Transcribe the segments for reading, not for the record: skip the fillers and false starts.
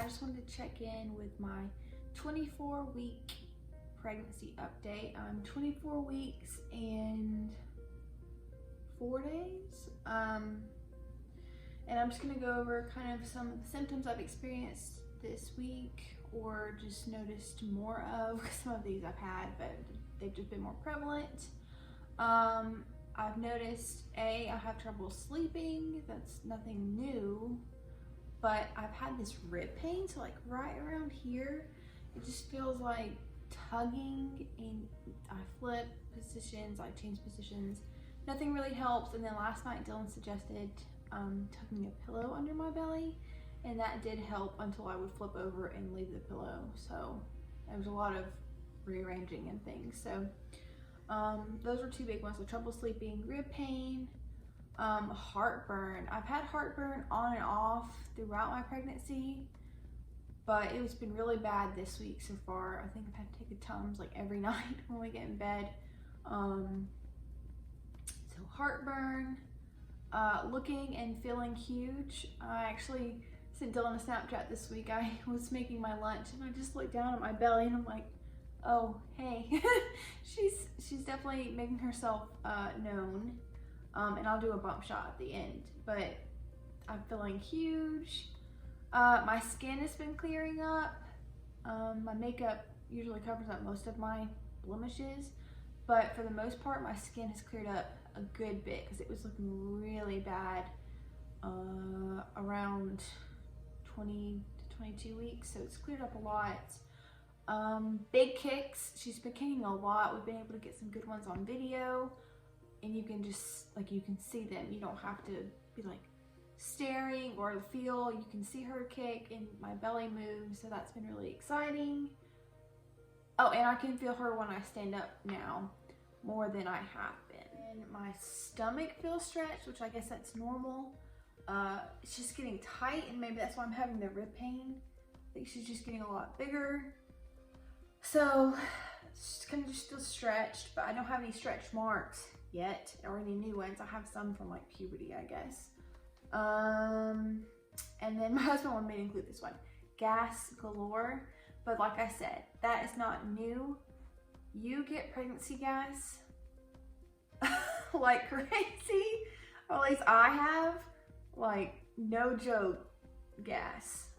I just wanted to check in with my 24-week pregnancy update. I'm 24 weeks and 4 days. And I'm just gonna go over kind of some of the symptoms I've experienced this week or just noticed more of. Some of these I've had, but they've just been more prevalent. I've noticed I have trouble sleeping. That's nothing new, but I've had this rib pain. So like right around here, it just feels like tugging, and I flip positions, I change positions. Nothing really helps. And then last night Dylan suggested tucking a pillow under my belly, and that did help until I would flip over and leave the pillow. So there was a lot of rearranging and things. So those were two big ones. So trouble sleeping, rib pain, heartburn. I've had heartburn on and off throughout my pregnancy, but it's been really bad this week so far. I think I've had to take a Tums like every night when we get in bed. So heartburn, looking and feeling huge. I actually sent Dylan a Snapchat this week. I was making my lunch and I just looked down at my belly and I'm like, oh, hey. she's definitely making herself known. And I'll do a bump shot at the end, but I'm feeling huge. My skin has been clearing up. My makeup usually covers up most of my blemishes, but for the most part, my skin has cleared up a good bit because it was looking really bad around 20 to 22 weeks. So it's cleared up a lot. Big kicks. She's been kicking a lot. We've been able to get some good ones on video, and you can just like, you can see them. You don't have to be like staring or feel. You can see her kick and my belly move. So that's been really exciting. Oh, and I can feel her when I stand up now more than I have been. And my stomach feels stretched, which I guess that's normal. It's just getting tight, and maybe that's why I'm having the rib pain. I think she's just getting a lot bigger. So it's kind of just still stretched, but I don't have any stretch marks yet or any new ones. I have some from like puberty, I guess. And then my husband wanted me to include this one, gas galore. But like I said, that is not new. You get pregnancy gas like crazy, or at least I have, like no joke gas.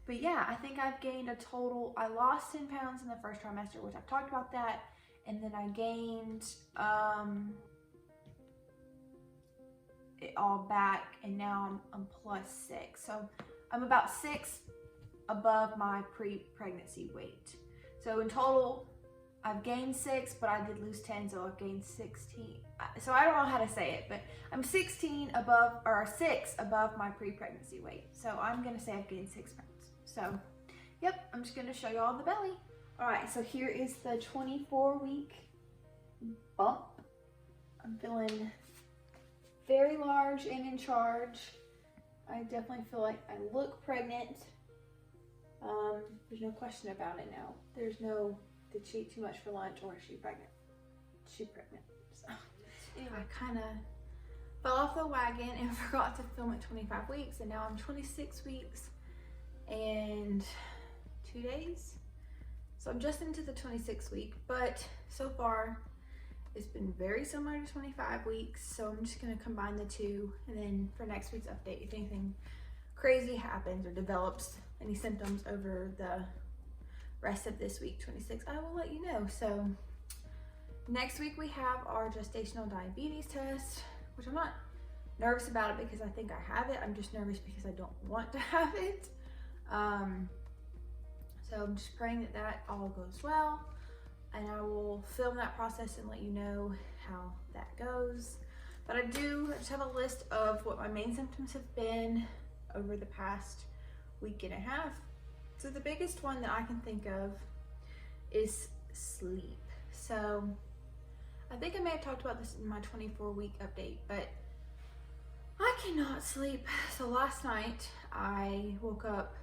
But yeah, I think I've gained a total, I lost 10 pounds in the first trimester, which I've talked about that. And then I gained it all back, and now I'm +6. So I'm about 6 above my pre-pregnancy weight. So in total, I've gained 6, but I did lose 10, so I've gained 16. So I don't know how to say it, but I'm 16 above, or 6 above my pre-pregnancy weight. So I'm gonna say I've gained 6 pounds. So, yep, I'm just gonna show you all the belly. All right, so here is the 24-week bump. I'm feeling very large and in charge. I definitely feel like I look pregnant. There's no question about it now. There's no, did she eat too much for lunch or is she pregnant? She's pregnant. So anyway, I kind of fell off the wagon and forgot to film at 25 weeks, and now I'm 26 weeks and 2 days. So I'm just into the 26 week, but so far it's been very similar to 25 weeks. So I'm just gonna combine the two, and then for next week's update, if anything crazy happens or develops any symptoms over the rest of this week, 26, I will let you know. So next week we have our gestational diabetes test, which I'm not nervous about it because I think I have it. I'm just nervous because I don't want to have it. So I'm just praying that that all goes well, and I will film that process and let you know how that goes. But I just have a list of what my main symptoms have been over the past week and a half. So the biggest one that I can think of is sleep. So I think I may have talked about this in my 24-week update, but I cannot sleep. So last night I woke up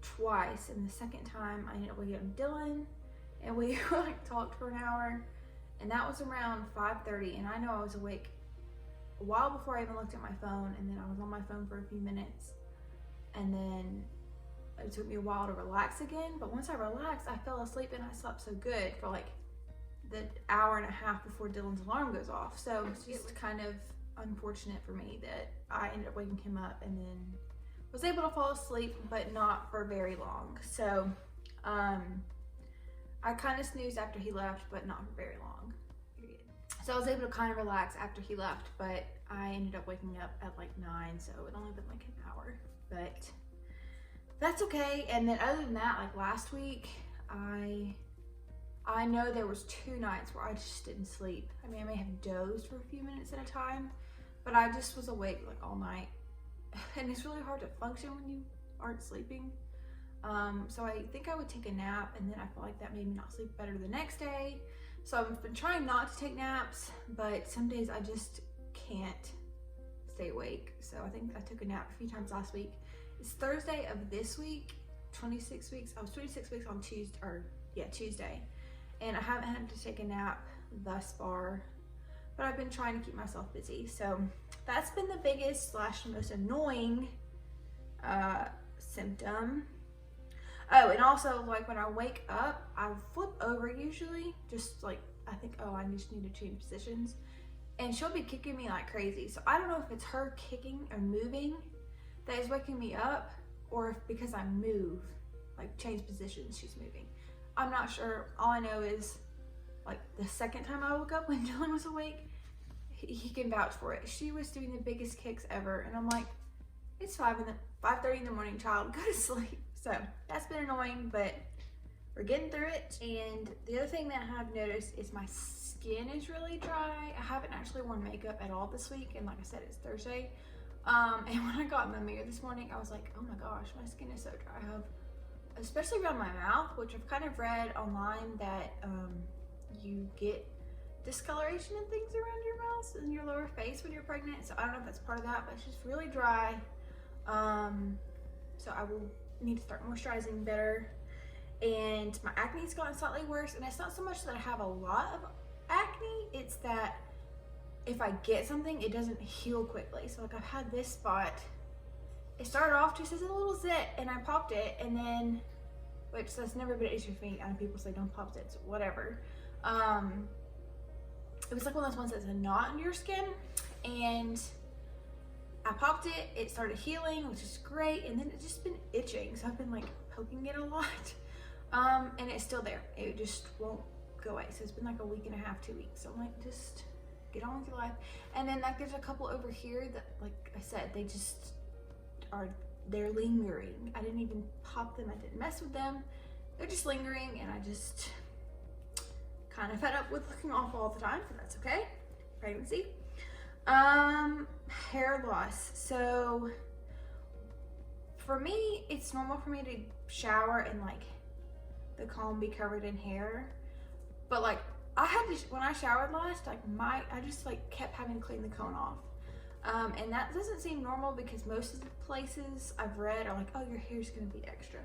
twice, and the second time I ended up waking up Dylan, and we like talked for an hour, and that was around 5:30, and I know I was awake a while before I even looked at my phone, and then I was on my phone for a few minutes, and then it took me a while to relax again. But once I relaxed, I fell asleep and I slept so good for like the hour and a half before Dylan's alarm goes off. So it's just kind of unfortunate for me that I ended up waking him up and then was able to fall asleep, but not for very long. So I kind of snoozed after he left, but not for very long. So I was able to kind of relax after he left, but I ended up waking up at like 9, so it only been like an hour, but that's okay. And then other than that, like last week, I know there was 2 nights where I just didn't sleep. I mean, I may have dozed for a few minutes at a time, but I just was awake like all night. And it's really hard to function when you aren't sleeping. So I think I would take a nap, and then I feel like that made me not sleep better the next day. So I've been trying not to take naps, but some days I just can't stay awake. So I think I took a nap a few times last week. It's Thursday of this week, 26 weeks. I was 26 weeks on Tuesday. And I haven't had to take a nap thus far, but I've been trying to keep myself busy. So that's been the biggest / most annoying symptom. Oh, and also like when I wake up, I flip over usually, just like I think, oh, I just need to change positions, and she'll be kicking me like crazy. So I don't know if it's her kicking or moving that is waking me up, or if because I move, like change positions, she's moving. I'm not sure. All I know is like the second time I woke up when Dylan was awake, he can vouch for it. She was doing the biggest kicks ever, and I'm like, it's 5:30 in the morning, child, go to sleep. So that's been annoying, but we're getting through it. And the other thing that I've noticed is my skin is really dry. I haven't actually worn makeup at all this week, and like I said, it's Thursday. And when I got in the mirror this morning, I was like, oh my gosh, my skin is so dry. I have, especially around my mouth, which I've kind of read online that you get discoloration and things around your mouth and your lower face when you're pregnant. So I don't know if that's part of that, but it's just really dry. So I will need to start moisturizing better. And my acne's gotten slightly worse, and it's not so much that I have a lot of acne, it's that if I get something, it doesn't heal quickly. So like I've had this spot, it started off just as a little zit, and I popped it, and then, which that's never been an issue for me. I know people say don't pop zits, whatever. It was like one of those ones that's a knot in your skin, and I popped it, it started healing, which is great, and then it's just been itching, so I've been like poking it a lot, and it's still there. It just won't go away. So it's been like a week and a half, 2 weeks. So I'm like, just get on with your life. And then like there's a couple over here that, like I said, they're lingering. I didn't even pop them, I didn't mess with them. They're just lingering, and I just kind of fed up with looking awful all the time, but that's okay. Pregnancy. Hair loss. So for me, it's normal for me to shower and like the comb be covered in hair, but like I had to, when I showered last, like I just like kept having to clean the cone off. And that doesn't seem normal because most of the places I've read are like, oh, your hair's gonna be extra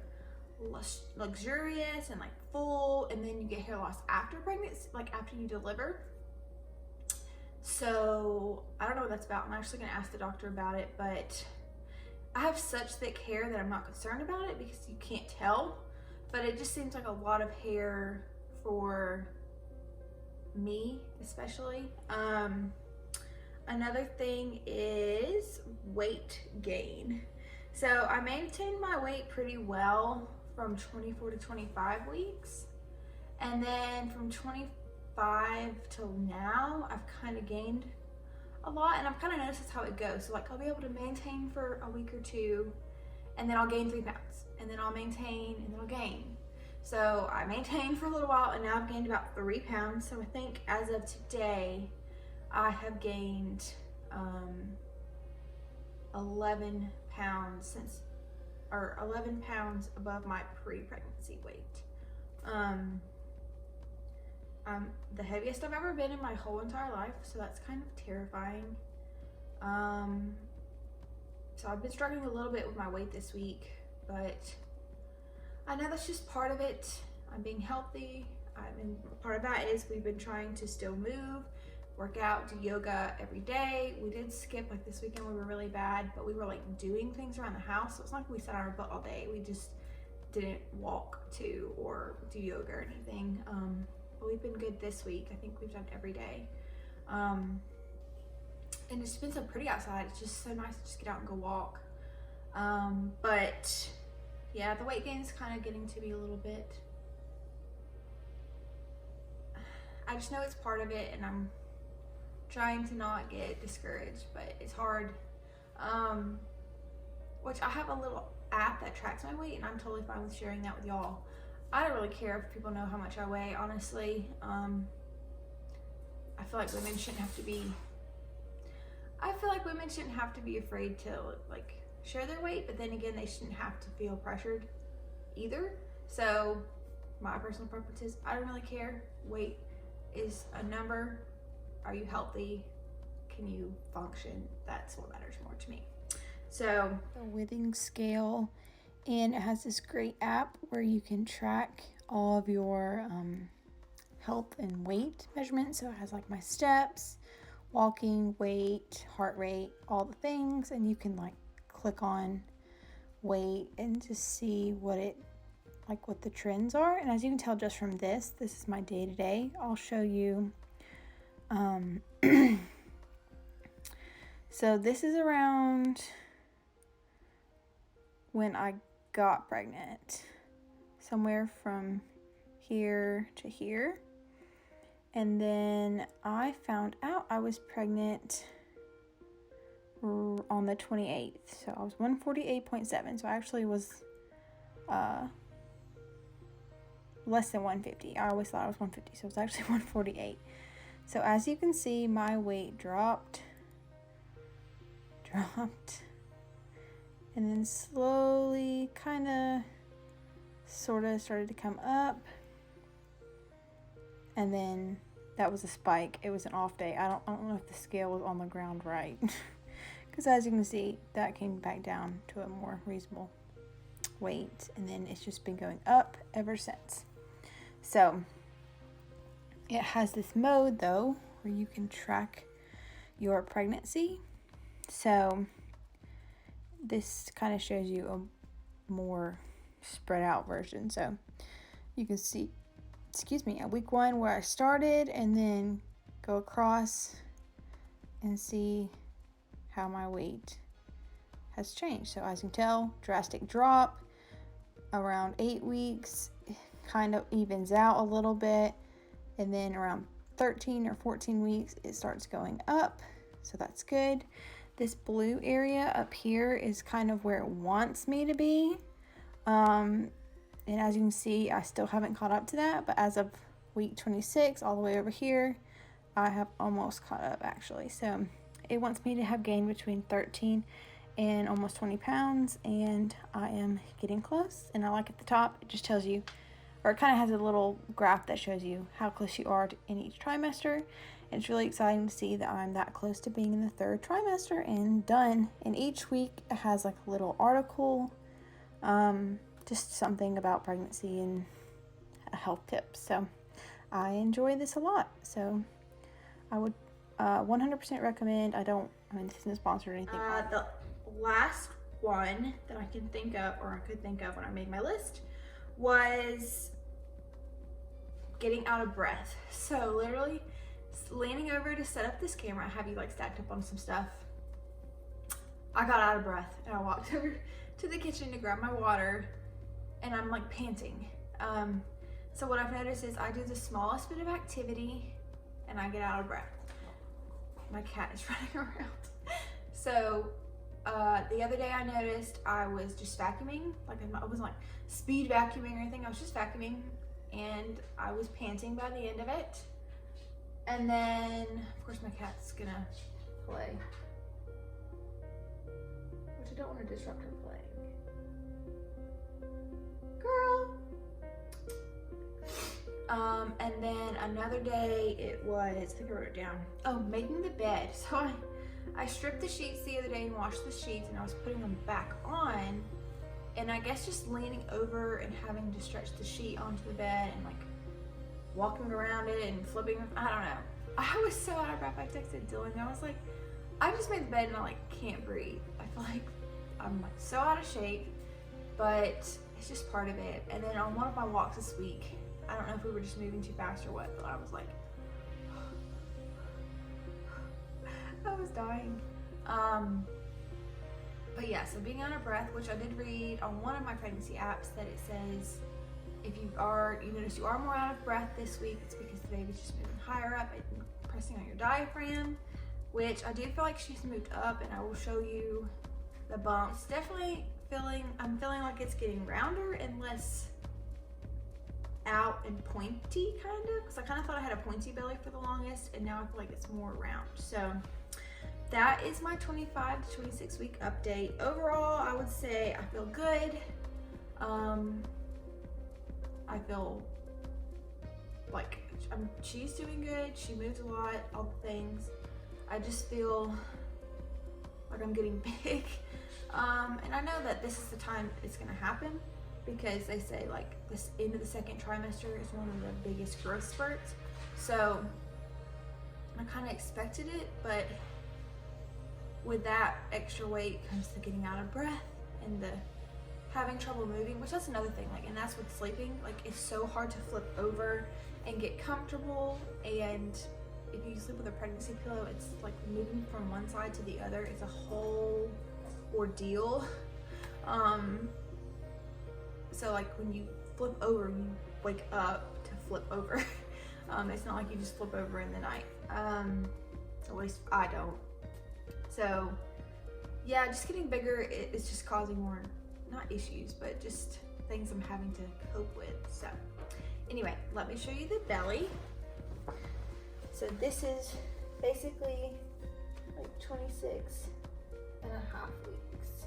luxurious and like full, and then you get hair loss after pregnancy, like after you deliver. So I don't know what that's about. I'm actually gonna ask the doctor about it, but I have such thick hair that I'm not concerned about it because you can't tell, but it just seems like a lot of hair for me, especially. Another thing is weight gain. So I maintained my weight pretty well from 24 to 25 weeks. And then from 25 till now, I've kind of gained a lot, and I've kind of noticed that's how it goes. So like I'll be able to maintain for a week or two, and then I'll gain 3 pounds, and then I'll maintain, and then I'll gain. So I maintained for a little while, and now I've gained about 3 pounds. So I think as of today, I have gained 11 pounds 11 pounds above my pre-pregnancy weight. The heaviest I've ever been in my whole entire life, so that's kind of terrifying. So I've been struggling a little bit with my weight this week, but I know that's just part of it. I'm being healthy. Part of that is we've been trying to still move. work out, do yoga every day. We did skip, like this weekend we were really bad, but we were like doing things around the house. So it's not like we sat on our butt all day. We just didn't walk to or do yoga or anything. But we've been good this week. I think we've done every day. And it's been so pretty outside. It's just so nice to just get out and go walk. But yeah, the weight gain is kind of getting to be a little bit, I just know it's part of it, and I'm trying to not get discouraged, but it's hard. Which I have a little app that tracks my weight, and I'm totally fine with sharing that with y'all. I don't really care if people know how much I weigh, honestly. I feel like women shouldn't have to be afraid to like share their weight, but then again, they shouldn't have to feel pressured either. So my personal preference is I don't really care. Weight is a number. Are you healthy? Can you function? That's what matters more to me. So the Withings scale, and it has this great app where you can track all of your health and weight measurements. So it has like my steps, walking, weight, heart rate, all the things, and you can like click on weight and just see what the trends are. And as you can tell just from this is my day-to-day. I'll show you. So this is around when I got pregnant, somewhere from here to here. And then I found out I was pregnant on the 28th. So I was 148.7. So I actually was less than 150. I always thought I was 150, so it was actually 148. So as you can see, my weight dropped, and then slowly sort of started to come up, and then that was a spike. It was an off day. I don't know if the scale was on the ground right, because as you can see, that came back down to a more reasonable weight, and then it's just been going up ever since. So it has this mode though where you can track your pregnancy. So this kind of shows you a more spread out version. So you can see, at week 1 where I started, and then go across and see how my weight has changed. So as you can tell, drastic drop around 8 weeks, kind of evens out a little bit, and then around 13 or 14 weeks it starts going up, so that's good. This blue area up here is kind of where it wants me to be, and as you can see, I still haven't caught up to that, but as of week 26 all the way over here, I have almost caught up actually. So it wants me to have gained between 13 and almost 20 pounds, and I am getting close. And I like at the top, it just tells you, or it kind of has a little graph that shows you how close you are in each trimester. And it's really exciting to see that I'm that close to being in the 3rd trimester and done. And each week it has like a little article, just something about pregnancy and a health tip. So I enjoy this a lot. So I would 100% recommend. This isn't sponsored or anything. The last one that I can think of, or I could think of when I made my list, was getting out of breath. So literally leaning over to set up this camera, I have you like stacked up on some stuff. I got out of breath and I walked over to the kitchen to grab my water, and I'm like panting. So what I've noticed is I do the smallest bit of activity and I get out of breath. My cat is running around. So the other day I noticed I was just vacuuming, like I wasn't like speed vacuuming or anything, I was just vacuuming, and I was panting by the end of it. And then of course my cat's gonna play, which I don't want to disrupt her playing. Girl. And then another day it was, I think I wrote it down. Oh, making the bed. So I stripped the sheets the other day and washed the sheets, and I was putting them back on, and I guess just leaning over and having to stretch the sheet onto the bed and like walking around it and flipping, I don't know. I was so out of breath. I texted Dylan. I was like, I just made the bed and I like can't breathe. I feel like I'm like so out of shape, but it's just part of it. And then on one of my walks this week, I don't know if we were just moving too fast or what, but I was like, I was dying. But yeah, so being out of breath, which I did read on one of my pregnancy apps that it says if you notice you are more out of breath this week, it's because the baby's just moving higher up and pressing on your diaphragm, which I do feel like she's moved up, and I will show you the bump. It's definitely I'm feeling like it's getting rounder and less out and pointy kind of, because I kind of thought I had a pointy belly for the longest, and now I feel like it's more round. So that is my 25 to 26 week update. Overall, I would say I feel good. I feel like she's doing good. She moves a lot, all the things. I just feel like I'm getting big. And I know that this is the time it's gonna happen, because they say like this end of the second trimester is one of the biggest growth spurts. So I kind of expected it, but with that extra weight comes the getting out of breath and the having trouble moving, which that's another thing. Like, and that's with sleeping. Like, it's so hard to flip over and get comfortable. And if you sleep with a pregnancy pillow, it's like moving from one side to the other is a whole ordeal. So like when you flip over, you wake up to flip over. It's not like you just flip over in the night. At least I don't. So yeah, just getting bigger is just causing more, not issues, but just things I'm having to cope with. So anyway, let me show you the belly. So this is basically like 26 and a half weeks.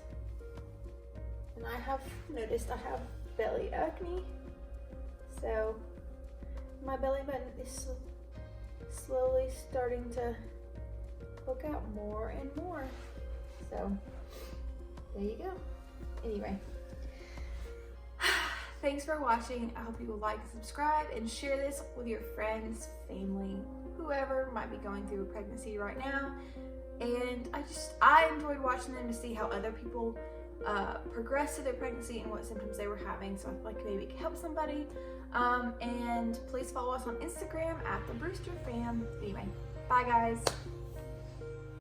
And I have noticed I have belly acne. So my belly button is slowly starting to poke out more and more. So there you go. Anyway, thanks for watching. I hope you will like and subscribe and share this with your friends, family, whoever might be going through a pregnancy right now. And I enjoyed watching them to see how other people progress through their pregnancy and what symptoms they were having. So I feel like maybe it could help somebody. And please follow us on Instagram @thebrewsterfam. Anyway, bye guys.